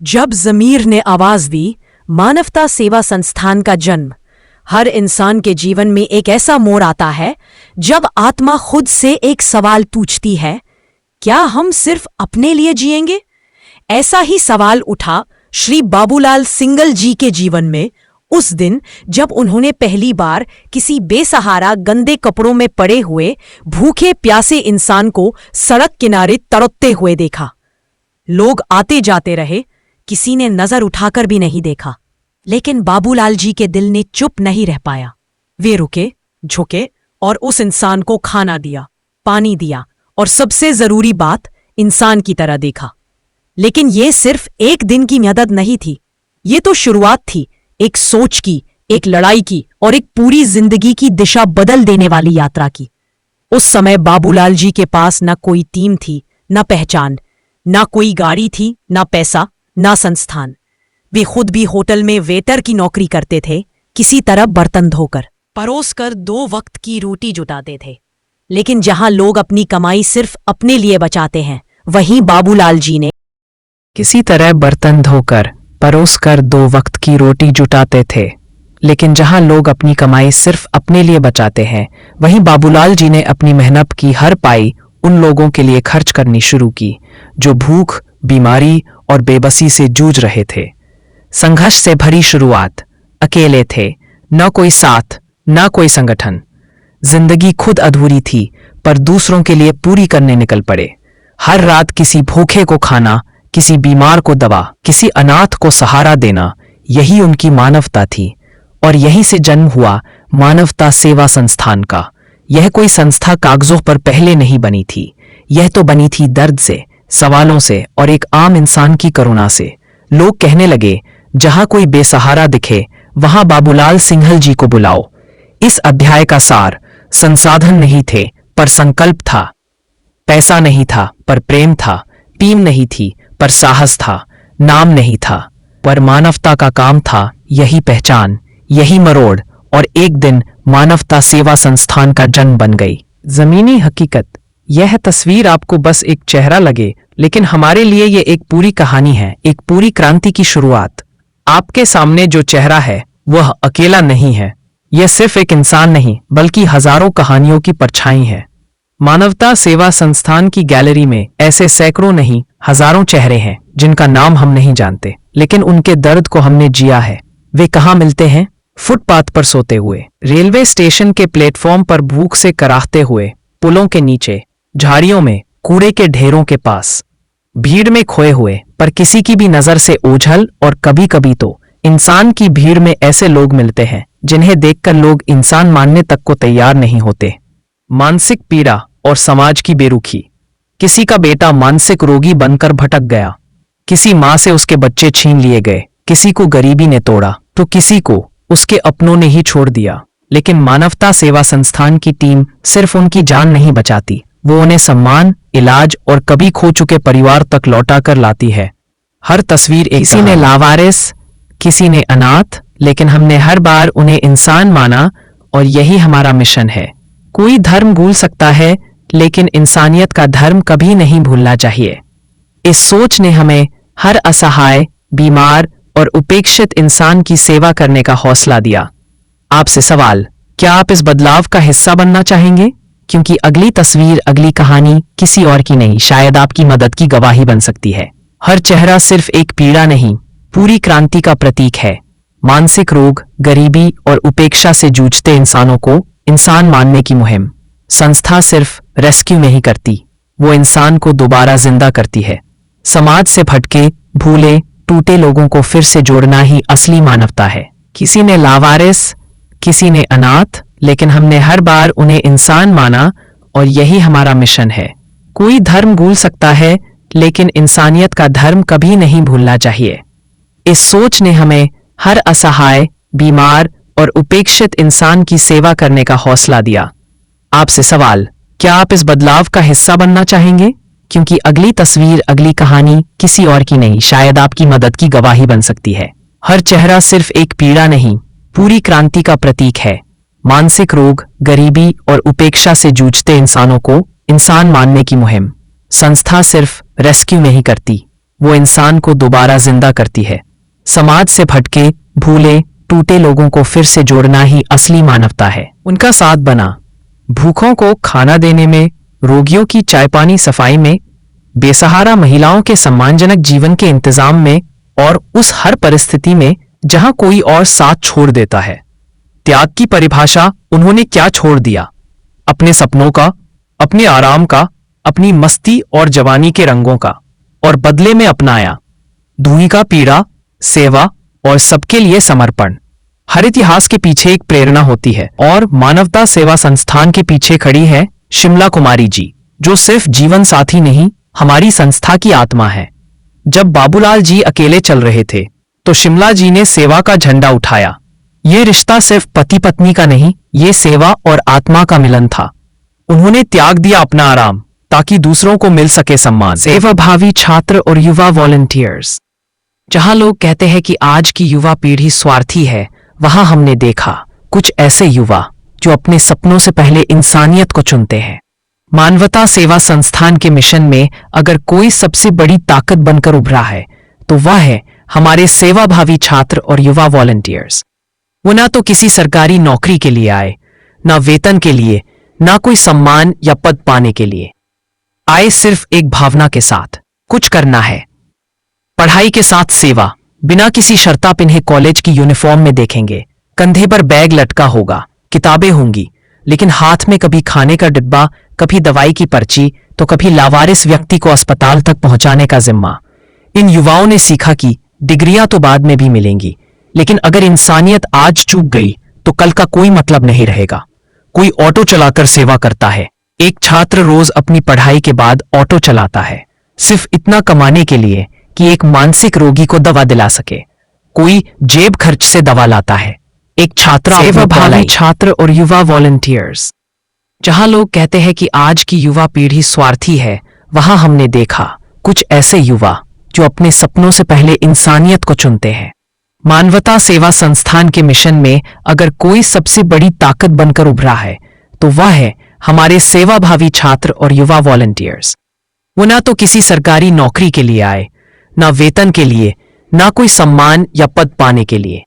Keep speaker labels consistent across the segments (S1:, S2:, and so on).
S1: जब ज़मीर ने आवाज दी, मानवता सेवा संस्थान का जन्म। हर इंसान के जीवन में एक ऐसा मोड़ आता है जब आत्मा खुद से एक सवाल पूछती है, क्या हम सिर्फ अपने लिए जिएंगे? ऐसा ही सवाल उठा श्री बाबूलाल सिंघल जी के जीवन में उस दिन जब उन्होंने पहली बार किसी बेसहारा गंदे कपड़ों में पड़े हुए भूखे प्यासे इंसान को सड़क किनारे तड़पते हुए देखा। लोग आते जाते रहे, किसी ने नजर उठाकर भी नहीं देखा, लेकिन बाबूलाल जी के दिल ने चुप नहीं रह पाया। वे रुके, झुके और उस इंसान को खाना दिया, पानी दिया और सबसे जरूरी बात, इंसान की तरह देखा। लेकिन ये सिर्फ एक दिन की मदद नहीं थी, ये तो शुरुआत थी एक सोच की, एक लड़ाई की और एक पूरी जिंदगी की दिशा बदल देने वाली यात्रा की। उस समय बाबूलाल जी के पास न कोई टीम थी, न पहचान, न कोई गाड़ी थी, न पैसा, न संस्थान। वे खुद भी होटल में वेटर की नौकरी करते थे, किसी तरह बर्तन धोकर परोस कर 2 वक्त की रोटी जुटाते थे। लेकिन जहां लोग अपनी कमाई सिर्फ अपने लिए बचाते हैं, वहीं बाबूलाल जी ने
S2: किसी तरह बर्तन धोकर परोस कर 2 वक्त की रोटी जुटाते थे। लेकिन जहां लोग अपनी कमाई सिर्फ अपने लिए बचाते हैं, वहीं बाबूलाल जी ने अपनी मेहनत की हर पाई उन लोगों के लिए खर्च करनी शुरू की जो भूख, बीमारी और बेबसी से जूझ रहे थे। संघर्ष से भरी शुरुआत, अकेले थे, न कोई साथ, न कोई संगठन। जिंदगी खुद अधूरी थी, पर दूसरों के लिए पूरी करने निकल पड़े। हर रात किसी भूखे को खाना, किसी बीमार को दवा, किसी अनाथ को सहारा देना, यही उनकी मानवता थी। और यहीं से जन्म हुआ मानवता सेवा संस्थान का। यह कोई संस्था कागजों पर पहले नहीं बनी थी, यह तो बनी थी दर्द से, सवालों से और एक आम इंसान की करुणा से। लोग कहने लगे, जहां कोई बेसहारा दिखे वहां बाबूलाल सिंघल जी को बुलाओ। इस अध्याय का सार, संसाधन नहीं थे पर संकल्प था, पैसा नहीं था पर प्रेम था, टीम नहीं थी पर साहस था, नाम नहीं था पर मानवता का काम था। यही पहचान, यही मरोड़, और एक दिन मानवता सेवा संस्थान का जन्म बन गई। जमीनी हकीकत, यह तस्वीर आपको बस एक चेहरा लगे, लेकिन हमारे लिए ये एक पूरी कहानी है, एक पूरी क्रांति की शुरुआत। आपके सामने जो चेहरा है वह अकेला नहीं है, यह सिर्फ एक इंसान नहीं बल्कि हजारों कहानियों की परछाई है। मानवता सेवा संस्थान की गैलरी में ऐसे सैकड़ों नहीं, हजारों चेहरे हैं जिनका नाम हम नहीं जानते, लेकिन उनके दर्द को हमने जिया है। वे कहाँ मिलते हैं? फुटपाथ पर सोते हुए, रेलवे स्टेशन के प्लेटफॉर्म पर भूख से कराहते हुए, पुलों के नीचे, झाड़ियों में, कूड़े के ढेरों के पास, भीड़ में खोए हुए पर किसी की भी नजर से ओझल, और कभी कभी तो इंसान की भीड़ में ऐसे लोग मिलते हैं जिन्हें देखकर लोग इंसान मानने तक को तैयार नहीं होते। मानसिक पीड़ा और समाज की बेरुखी। किसी का बेटा मानसिक रोगी बनकर भटक गया, किसी माँ से उसके बच्चे छीन लिए गए, किसी को गरीबी ने तोड़ा तो किसी को उसके अपनों ने ही छोड़ दिया। लेकिन मानवता सेवा संस्थान की टीम सिर्फ उनकी जान नहीं बचाती, वो उन्हें सम्मान, इलाज और कभी खो चुके परिवार तक लौटा कर लाती है। हर तस्वीर एक, किसी ने लावारिस, किसी ने अनाथ, लेकिन हमने हर बार उन्हें इंसान माना, और यही हमारा मिशन है। कोई धर्म भूल सकता है, लेकिन इंसानियत का धर्म कभी नहीं भूलना चाहिए। इस सोच ने हमें हर असहाय, बीमार और उपेक्षित इंसान की सेवा करने का हौसला दिया। आपसे सवाल, क्या आप इस बदलाव का हिस्सा बनना चाहेंगे? क्योंकि अगली तस्वीर, अगली कहानी किसी और की नहीं, शायद आपकी मदद की गवाही बन सकती है। हर चेहरा सिर्फ एक पीड़ा नहीं, पूरी क्रांति का प्रतीक है। मानसिक रोग, गरीबी और उपेक्षा से जूझते इंसानों को इंसान मानने की मुहिम। संस्था सिर्फ रेस्क्यू नहीं करती, वो इंसान को दोबारा जिंदा करती है। समाज से भटके, भूले, टूटे लोगों को फिर से जोड़ना ही असली मानवता है। किसी ने लावारिस, किसी ने अनाथ, लेकिन हमने हर बार उन्हें इंसान माना, और यही हमारा मिशन है। कोई धर्म भूल सकता है, लेकिन इंसानियत का धर्म कभी नहीं भूलना चाहिए। इस सोच ने हमें हर असहाय, बीमार और उपेक्षित इंसान की सेवा करने का हौसला दिया। आपसे सवाल, क्या आप इस बदलाव का हिस्सा बनना चाहेंगे? क्योंकि अगली तस्वीर, अगली कहानी किसी और की नहीं, शायद आपकी मदद की गवाही बन सकती है। हर चेहरा सिर्फ एक पीड़ा नहीं, पूरी क्रांति का प्रतीक है। मानसिक रोग, गरीबी और उपेक्षा से जूझते इंसानों को इंसान मानने की मुहिम। संस्था सिर्फ रेस्क्यू नहीं करती, वो इंसान को दोबारा जिंदा करती है। समाज से भटके, भूले, टूटे लोगों को फिर से जोड़ना ही असली मानवता है। उनका साथ बना, भूखों को खाना देने में, रोगियों की चाय पानी सफाई में, बेसहारा महिलाओं के सम्मानजनक जीवन के इंतजाम में, और उस हर परिस्थिति में जहां कोई और साथ छोड़ देता है। त्याग की परिभाषा उन्होंने क्या छोड़ दिया? अपने सपनों का, अपने आराम का, अपनी मस्ती और जवानी के रंगों का, और बदले में अपनाया दूरी का पीड़ा, सेवा और सबके लिए समर्पण। हर इतिहास के पीछे एक प्रेरणा होती है, और मानवता सेवा संस्थान के पीछे खड़ी है शिमला कुमारी जी, जो सिर्फ जीवन साथी नहीं, हमारी संस्था की आत्मा है। जब बाबूलाल जी अकेले चल रहे थे तो शिमला जी ने सेवा का झंडा उठाया। ये रिश्ता सिर्फ पति पत्नी का नहीं, ये सेवा और आत्मा का मिलन था। उन्होंने त्याग दिया अपना आराम ताकि दूसरों को मिल सके सम्मान। सेवाभावी छात्र और युवा वॉलंटियर्स। जहां लोग कहते हैं कि आज की युवा पीढ़ी स्वार्थी है, वहां हमने देखा कुछ ऐसे युवा जो अपने सपनों से पहले इंसानियत को चुनते हैं। मानवता सेवा संस्थान के मिशन में अगर कोई सबसे बड़ी ताकत बनकर उभरा है तो वह है हमारे सेवाभावी छात्र और युवा वॉलंटियर्स। वो ना तो किसी सरकारी नौकरी के लिए आए, ना वेतन के लिए, ना कोई सम्मान या पद पाने के लिए आए, सिर्फ एक भावना के साथ कुछ करना है। पढ़ाई के साथ सेवा, बिना किसी शर्ता पिन्हे कॉलेज की यूनिफॉर्म में देखेंगे, कंधे पर बैग लटका होगा, किताबें होंगी, लेकिन हाथ में कभी खाने का डिब्बा, कभी दवाई की पर्ची, तो कभी लावारिस व्यक्ति को अस्पताल तक पहुंचाने का जिम्मा। इन युवाओं ने सीखा कि डिग्रियां तो बाद में भी मिलेंगी, लेकिन अगर इंसानियत आज चूक गई तो कल का कोई मतलब नहीं रहेगा। कोई ऑटो चलाकर सेवा करता है, एक छात्र रोज अपनी पढ़ाई के बाद ऑटो चलाता है, सिर्फ इतना कमाने के लिए कि एक मानसिक रोगी को दवा दिला सके। कोई जेब खर्च से दवा लाता है, एक छात्रा सेवाभावी छात्र और युवा वॉलंटियर्स। जहां लोग कहते हैं कि आज की युवा पीढ़ी स्वार्थी है, वहां हमने देखा कुछ ऐसे युवा जो अपने सपनों से पहले इंसानियत को चुनते हैं। मानवता सेवा संस्थान के मिशन में अगर कोई सबसे बड़ी ताकत बनकर उभरा है तो वह है हमारे सेवाभावी छात्र और युवा वॉलंटियर्स। वो ना तो किसी सरकारी नौकरी के लिए आए, ना वेतन के लिए, ना कोई सम्मान या पद पाने के लिए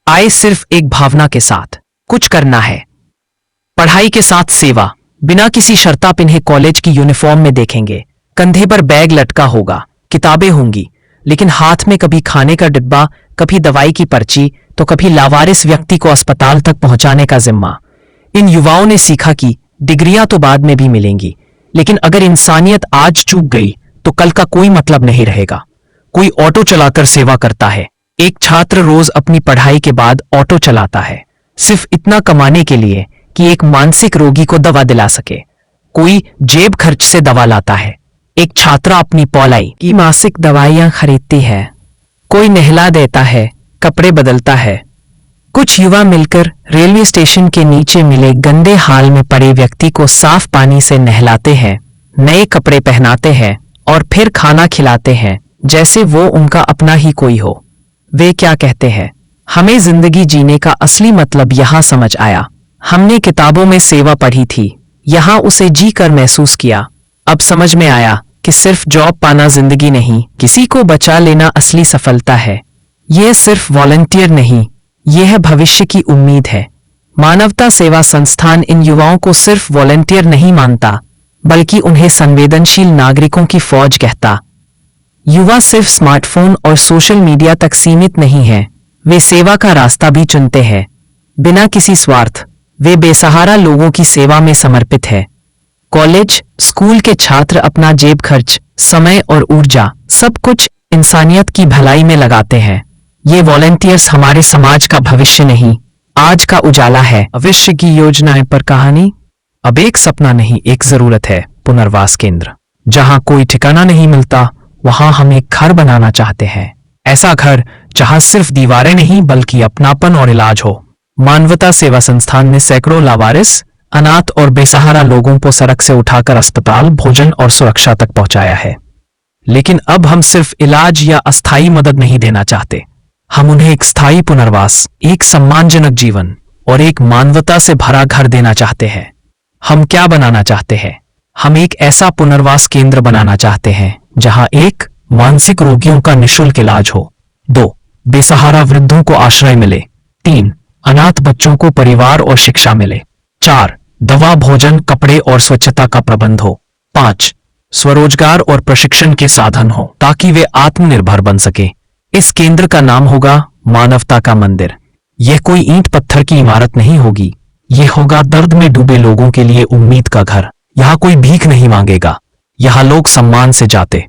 S2: आए, सिर्फ एक भावना के साथ कुछ करना है। पढ़ाई के साथ सेवा, बिना किसी शर्ता पिन्हे कॉलेज की यूनिफॉर्म में देखेंगे, कंधे पर बैग लटका होगा, किताबें होंगी, लेकिन हाथ में कभी खाने का डिब्बा, कभी दवाई की पर्ची, तो कभी लावारिस व्यक्ति को अस्पताल तक पहुंचाने का जिम्मा। इन युवाओं ने सीखा कि डिग्रियां तो बाद में भी मिलेंगी, लेकिन अगर इंसानियत आज चूक गई तो कल का कोई मतलब नहीं रहेगा। कोई ऑटो चलाकर सेवा करता है, एक छात्र रोज अपनी पढ़ाई के बाद ऑटो चलाता है, सिर्फ इतना कमाने के लिए कि एक मानसिक रोगी को दवा दिला सके। कोई जेब खर्च से दवा लाता है, एक छात्रा अपनी पौलाई की मासिक दवाइयां खरीदती है, कोई नहला देता है, कपड़े बदलता है। कुछ युवा मिलकर रेलवे स्टेशन के नीचे मिले गंदे हाल में पड़े व्यक्ति को साफ पानी से नहलाते हैं, नए कपड़े पहनाते हैं और फिर खाना खिलाते हैं जैसे वो उनका अपना ही कोई हो। वे क्या कहते हैं, हमें जिंदगी जीने का असली मतलब यहां समझ आया। हमने किताबों में सेवा पढ़ी थी, यहां उसे जी कर महसूस किया। अब समझ में आया कि सिर्फ जॉब पाना जिंदगी नहीं, किसी को बचा लेना असली सफलता है। यह सिर्फ वॉलंटियर नहीं, यह है भविष्य की उम्मीद है। मानवता सेवा संस्थान इन युवाओं को सिर्फ वॉलंटियर नहीं मानता, बल्कि उन्हें संवेदनशील नागरिकों की फौज कहता। युवा सिर्फ स्मार्टफोन और सोशल मीडिया तक सीमित नहीं है, वे सेवा का रास्ता भी चुनते हैं। बिना किसी स्वार्थ वे बेसहारा लोगों की सेवा में समर्पित है। कॉलेज, स्कूल के छात्र अपना जेब खर्च, समय और ऊर्जा सब कुछ इंसानियत की भलाई में लगाते हैं। ये वॉलंटियर्स हमारे समाज का भविष्य नहीं, आज का उजाला है। भविष्य की योजनाएं पर कहानी। अब एक सपना नहीं, एक जरूरत है। पुनर्वास केंद्र। जहां कोई ठिकाना नहीं मिलता, वहां हम एक घर बनाना चाहते हैं। ऐसा घर जहां सिर्फ दीवारें नहीं बल्कि अपनापन और इलाज हो। मानवता सेवा संस्थान ने सैकड़ों लावारिस, अनाथ और बेसहारा लोगों को सड़क से उठाकर अस्पताल, भोजन और सुरक्षा तक पहुंचाया है। लेकिन अब हम सिर्फ इलाज या अस्थायी मदद नहीं देना चाहते, हम उन्हें एक स्थायी पुनर्वास, एक सम्मानजनक जीवन और एक मानवता से भरा घर देना चाहते हैं। हम क्या बनाना चाहते हैं? हम एक ऐसा पुनर्वास केंद्र बनाना चाहते हैं जहां एक
S3: मानसिक रोगियों का निःशुल्क इलाज हो। 2. बेसहारा वृद्धों को आश्रय मिले। 3. अनाथ बच्चों को परिवार और शिक्षा मिले। 4. दवा, भोजन, कपड़े और स्वच्छता का प्रबंध हो। 5. स्वरोजगार और प्रशिक्षण के साधन हो ताकि वे आत्मनिर्भर बन सके। इस केंद्र का नाम होगा मानवता का मंदिर। यह कोई ईंट पत्थर की इमारत नहीं होगी, यह होगा दर्द में डूबे लोगों के लिए उम्मीद का घर। यहाँ कोई भीख नहीं मांगेगा, यहाँ लोग सम्मान से जाते